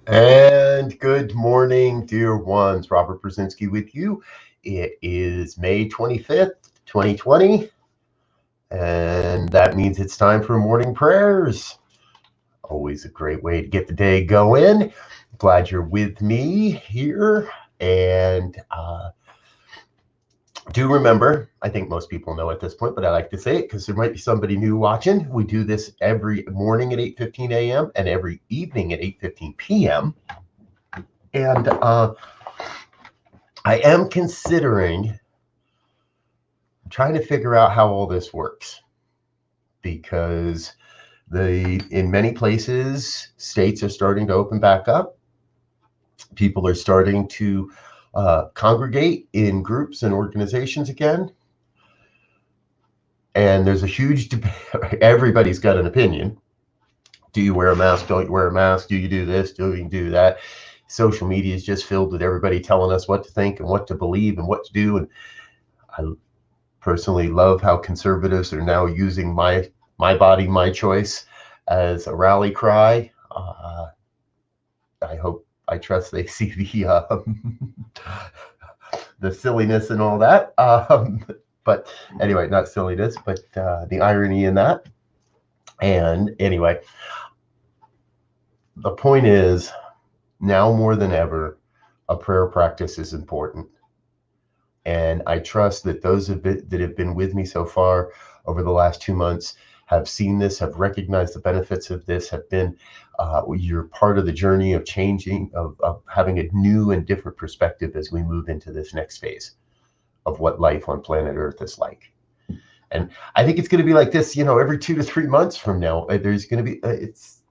And good morning, dear ones. Robert Brzezinski with you. It is May 25th, 2020, and that means it's time for morning prayers. Always a great way to get the day going. Glad you're with me here. And do remember, I think most people know at this point, but I like to say it because there might be somebody new watching. We do this every morning at 8:15 a.m. and every evening at 8:15 p.m. And I am trying to figure out how all this works, because in many places, states are starting to open back up. People are starting to congregate in groups and organizations again. And there's a huge debate. Everybody's got an opinion. Do you wear a mask? Don't you wear a mask? Do you do this? Do you do that? Social media is just filled with everybody telling us what to think and what to believe and what to do. And I personally love how conservatives are now using my body, my choice as a rally cry. I trust they see the silliness and all that. But anyway, not silliness, but the irony in that. And anyway, the point is, now more than ever, a prayer practice is important. And I trust that those that have been with me so far over the last 2 months have seen this, have recognized the benefits of this, have been, you're part of the journey of changing, of having a new and different perspective as we move into this next phase of what life on planet Earth is like. And I think it's going to be like this, every 2 to 3 months from now. There's going to be, it's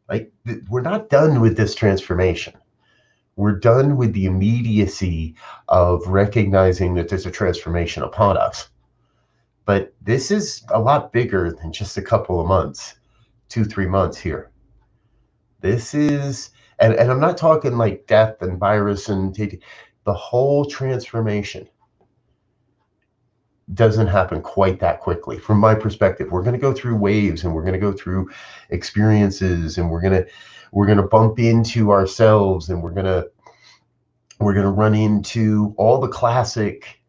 like, we're not done with this transformation. We're done with the immediacy of recognizing that there's a transformation upon us. But this is a lot bigger than just a couple of months, 2-3 months here. This is, and I'm not talking like death and virus and the whole transformation doesn't happen quite that quickly. From my perspective, we're going to go through waves, and we're going to go through experiences, and we're going to bump into ourselves, and we're going to run into all the classic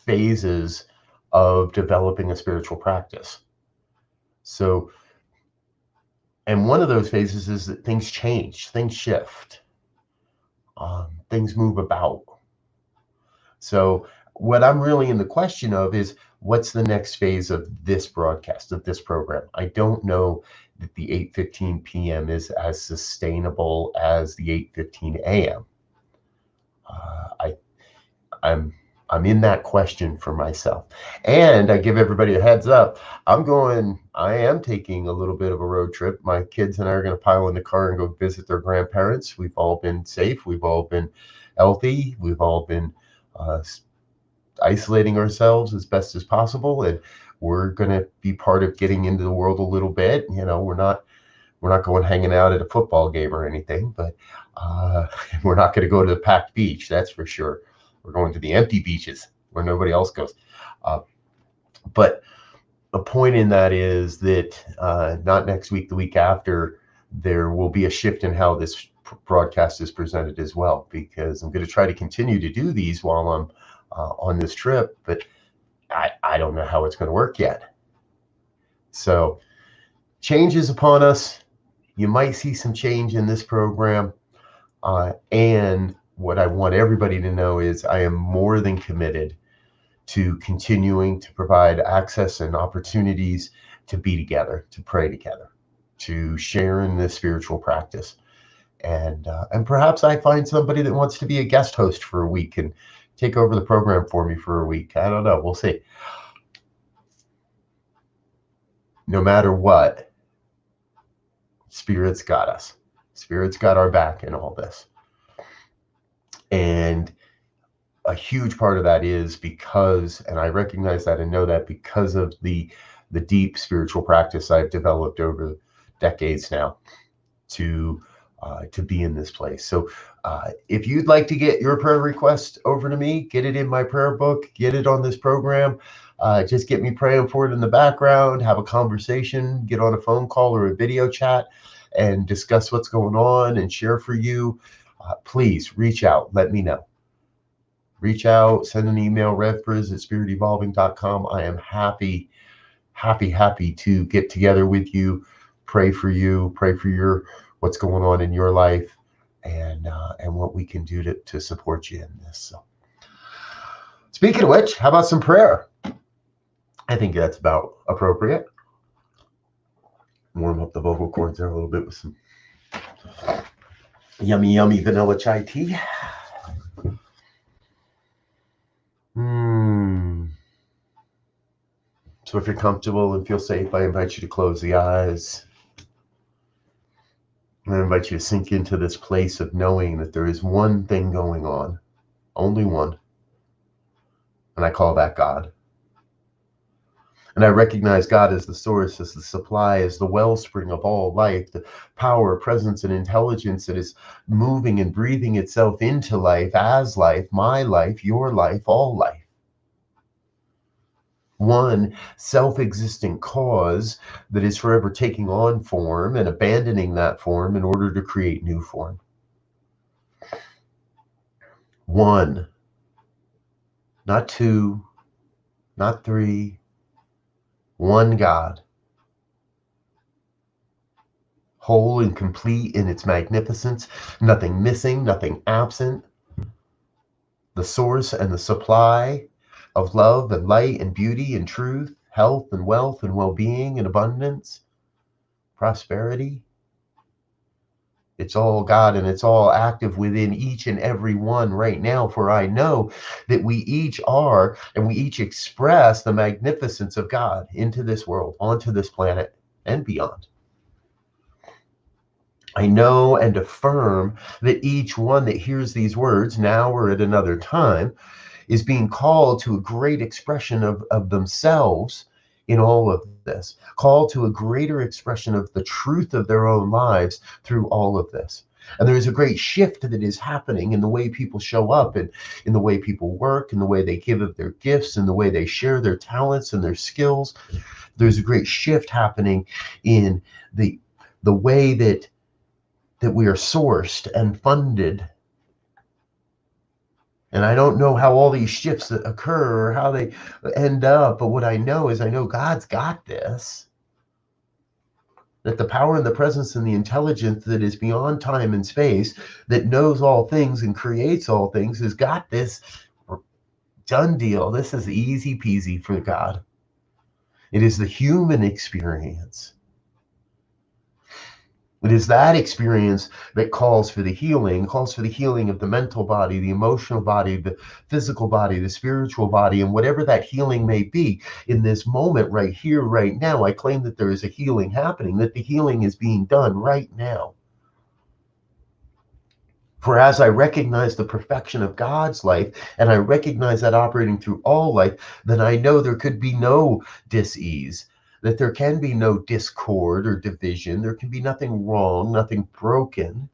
phases of developing a spiritual practice. So, and one of those phases is that things change, things shift, things move about. So what I'm really in the question of is, what's the next phase of this broadcast, of this program? I don't know that the 8:15 p.m. is as sustainable as the 8:15 a.m. I'm in that question for myself. And I give everybody a heads up. I am taking a little bit of a road trip. My kids and I are going to pile in the car and go visit their grandparents. We've all been safe. We've all been healthy. We've all been isolating ourselves as best as possible. And we're going to be part of getting into the world a little bit. We're not going hanging out at a football game or anything, but we're not going to go to the packed beach. That's for sure. We're going to the empty beaches where nobody else goes. But the point in that is that not next week, the week after, there will be a shift in how this broadcast is presented as well, because I'm going to try to continue to do these while I'm on this trip, but I don't know how it's going to work yet. So change is upon us. You might see some change in this program. And what I want everybody to know is I am more than committed to continuing to provide access and opportunities to be together, to pray together, to share in this spiritual practice. And perhaps I find somebody that wants to be a guest host for a week and take over the program for me for a week. I don't know. We'll see. No matter what, Spirit's got us. Spirit's got our back in all this. And a huge part of that is because, and I recognize that and know that because of the deep spiritual practice I've developed over decades now to be in this place. So if you'd like to get your prayer request over to me, get it in my prayer book, get it on this program, just get me praying for it in the background, have a conversation, get on a phone call or a video chat, and discuss what's going on and share for you, please reach out. Let me know. Reach out, send an email, revbriz@spiritevolving.com. I am happy to get together with you, pray for your what's going on in your life, and what we can do to support you in this. So, speaking of which, how about some prayer? I think that's about appropriate. Warm up the vocal cords there a little bit with some yummy vanilla chai tea. So if you're comfortable and feel safe, I invite you to close the eyes. I invite you to sink into this place of knowing that there is one thing going on, only one, and I call that God. And I recognize God as the source, as the supply, as the wellspring of all life, the power, presence, and intelligence that is moving and breathing itself into life, as life, my life, your life, all life. One self-existent cause that is forever taking on form and abandoning that form in order to create new form. One, not two, not three, one God, whole and complete in its magnificence, nothing missing, nothing absent, the source and the supply of love and light and beauty and truth, health and wealth and well-being and abundance, prosperity. It's all God, and it's all active within each and every one right now, for I know that we each are, and we each express the magnificence of God into this world, onto this planet, and beyond. I know and affirm that each one that hears these words now or at another time is being called to a great expression of themselves in all of this, called to a greater expression of the truth of their own lives through all of this. And there is a great shift that is happening in the way people show up, and in the way people work, in the way they give of their gifts, in the way they share their talents and their skills. There's a great shift happening in the way that we are sourced and funded. And I don't know how all these shifts occur or how they end up, but what I know is I know God's got this. That the power and the presence and the intelligence that is beyond time and space, that knows all things and creates all things, has got this done deal. This is easy peasy for God. It is the human experience. It is that experience that calls for the healing of the mental body, the emotional body, the physical body, the spiritual body, and whatever that healing may be. In this moment right here, right now, I claim that there is a healing happening, that the healing is being done right now. For as I recognize the perfection of God's life, and I recognize that operating through all life, then I know there could be no dis-ease, that there can be no discord or division. There can be nothing wrong, nothing broken.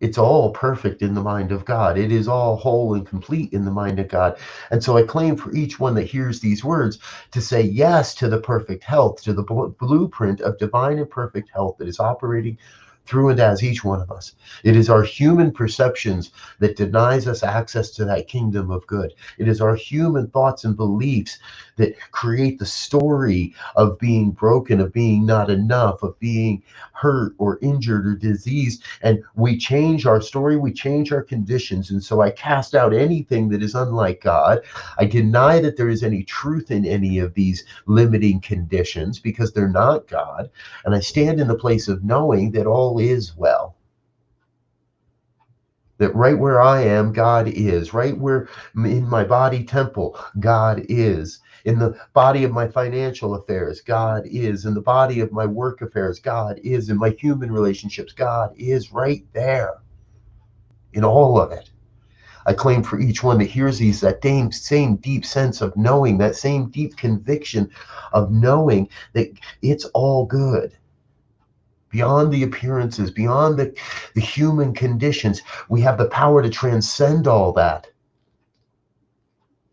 It's all perfect in the mind of God. It is all whole and complete in the mind of God. And so I claim for each one that hears these words to say yes to the perfect health, to the blueprint of divine and perfect health that is operating through and as each one of us. It is our human perceptions that denies us access to that kingdom of good. It is our human thoughts and beliefs that create the story of being broken, of being not enough, of being hurt or injured or diseased. And we change our story, we change our conditions. And so I cast out anything that is unlike God. I deny that there is any truth in any of these limiting conditions because they're not God. And I stand in the place of knowing that all is well. That right where I am, God is. Right where in my body temple, God is. In the body of my financial affairs, God is. In the body of my work affairs, God is. In my human relationships, God is right there. In all of it. I claim for each one that hears these, that same deep sense of knowing, that same deep conviction of knowing that it's all good. Beyond the appearances, beyond the human conditions, we have the power to transcend all that.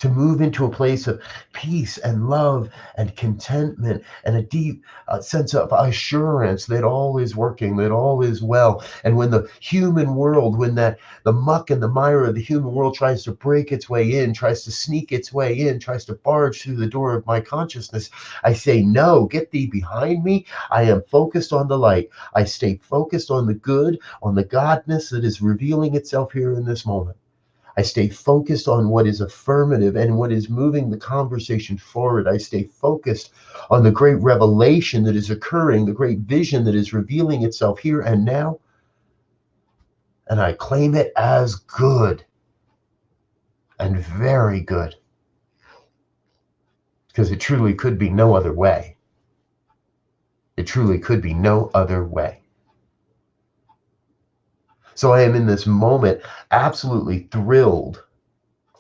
to move into a place of peace and love and contentment and a deep sense of assurance that all is working, that all is well. And when the human world, when the muck and the mire of the human world tries to break its way in, tries to sneak its way in, tries to barge through the door of my consciousness, I say, no, get thee behind me. I am focused on the light. I stay focused on the good, on the godness that is revealing itself here in this moment. I stay focused on what is affirmative and what is moving the conversation forward. I stay focused on the great revelation that is occurring, the great vision that is revealing itself here and now. And I claim it as good and very good, because it truly could be no other way. It truly could be no other way. So I am in this moment absolutely thrilled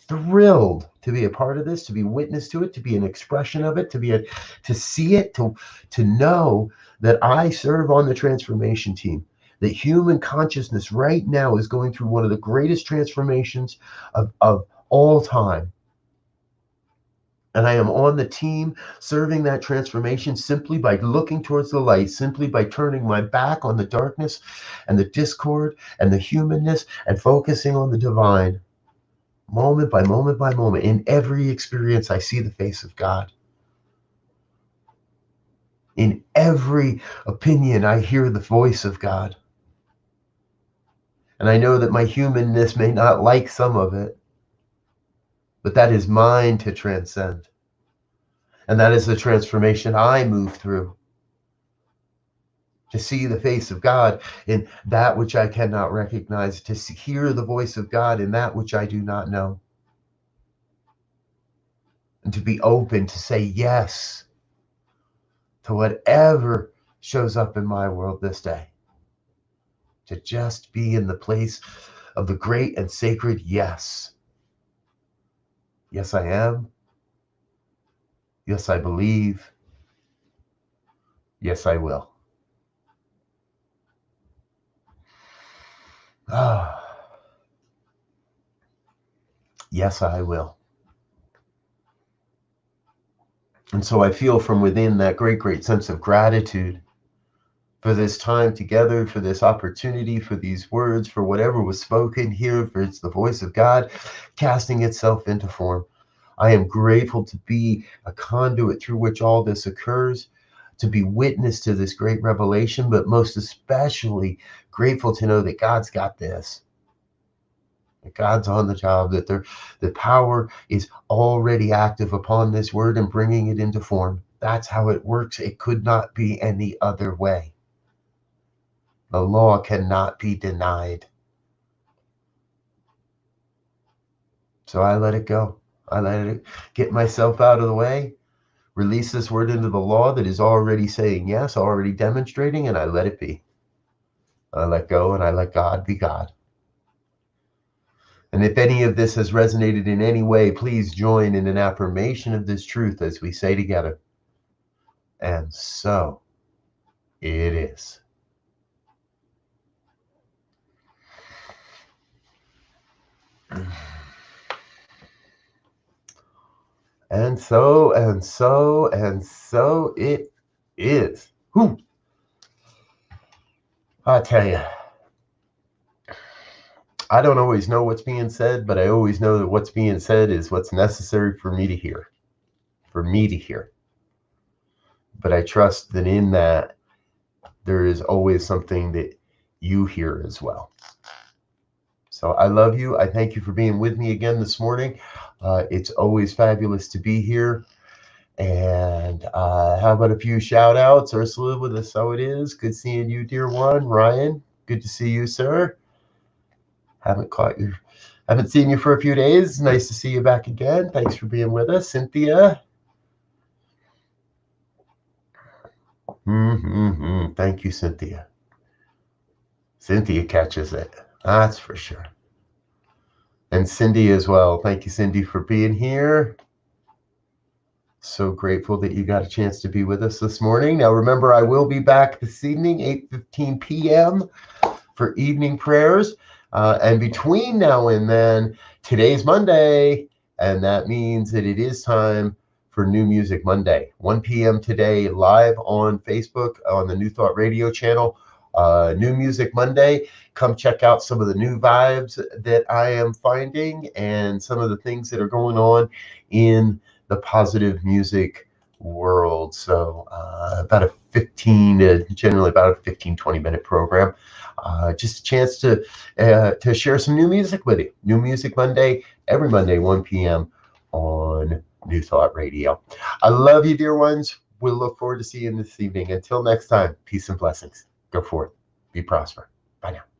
to be a part of this, to be witness to it, to be an expression of it, to see it, to know that I serve on the transformation team. That human consciousness right now is going through one of the greatest transformations of all time. And I am on the team serving that transformation simply by looking towards the light, simply by turning my back on the darkness and the discord and the humanness and focusing on the divine. Moment by moment by moment, in every experience, I see the face of God. In every opinion, I hear the voice of God. And I know that my humanness may not like some of it, but that is mine to transcend. And that is the transformation I move through. To see the face of God in that which I cannot recognize, to hear the voice of God in that which I do not know. And to be open to say yes to whatever shows up in my world this day. To just be in the place of the great and sacred yes. Yes, I am. Yes, I believe. Yes, I will. Ah, yes, I will. And so I feel from within that great, great sense of gratitude for this time together, for this opportunity, for these words, for whatever was spoken here, for it's the voice of God casting itself into form. I am grateful to be a conduit through which all this occurs, to be witness to this great revelation, but most especially grateful to know that God's got this. That God's on the job, that the power is already active upon this word and bringing it into form. That's how it works. It could not be any other way. The law cannot be denied. So I let it go. I let it get myself out of the way, release this word into the law that is already saying yes, already demonstrating, and I let it be. I let go and I let God be God. And if any of this has resonated in any way, please join in an affirmation of this truth as we say together. And so it is. And so it is. Whew. I tell you, I don't always know what's being said, but I always know that what's being said is what's necessary for me to hear. But I trust that in that, there is always something that you hear as well. So I love you. I thank you for being with me again this morning. It's always fabulous to be here. And how about a few shout outs? Ursula with us, so it is. Good seeing you, dear one. Ryan, good to see you, sir. Haven't seen you for a few days. Nice to see you back again. Thanks for being with us. Cynthia. Thank you, Cynthia. Cynthia catches it. That's for sure. And Cindy as well. Thank you, Cindy, for being here. So grateful that you got a chance to be with us this morning. Now, remember, I will be back this evening, 8:15 p.m. for evening prayers. And between now and then, today's Monday. And that means that it is time for New Music Monday, 1 p.m. today, live on Facebook on the New Thought Radio channel. New Music Monday. Come check out some of the new vibes that I am finding and some of the things that are going on in the positive music world. So about a 15, generally about a 15, 20-minute program. Just a chance to share some new music with you. New Music Monday, every Monday, 1 p.m. on New Thought Radio. I love you, dear ones. We'll look forward to seeing you this evening. Until next time, peace and blessings. Go forth. Be prosperous. Bye now.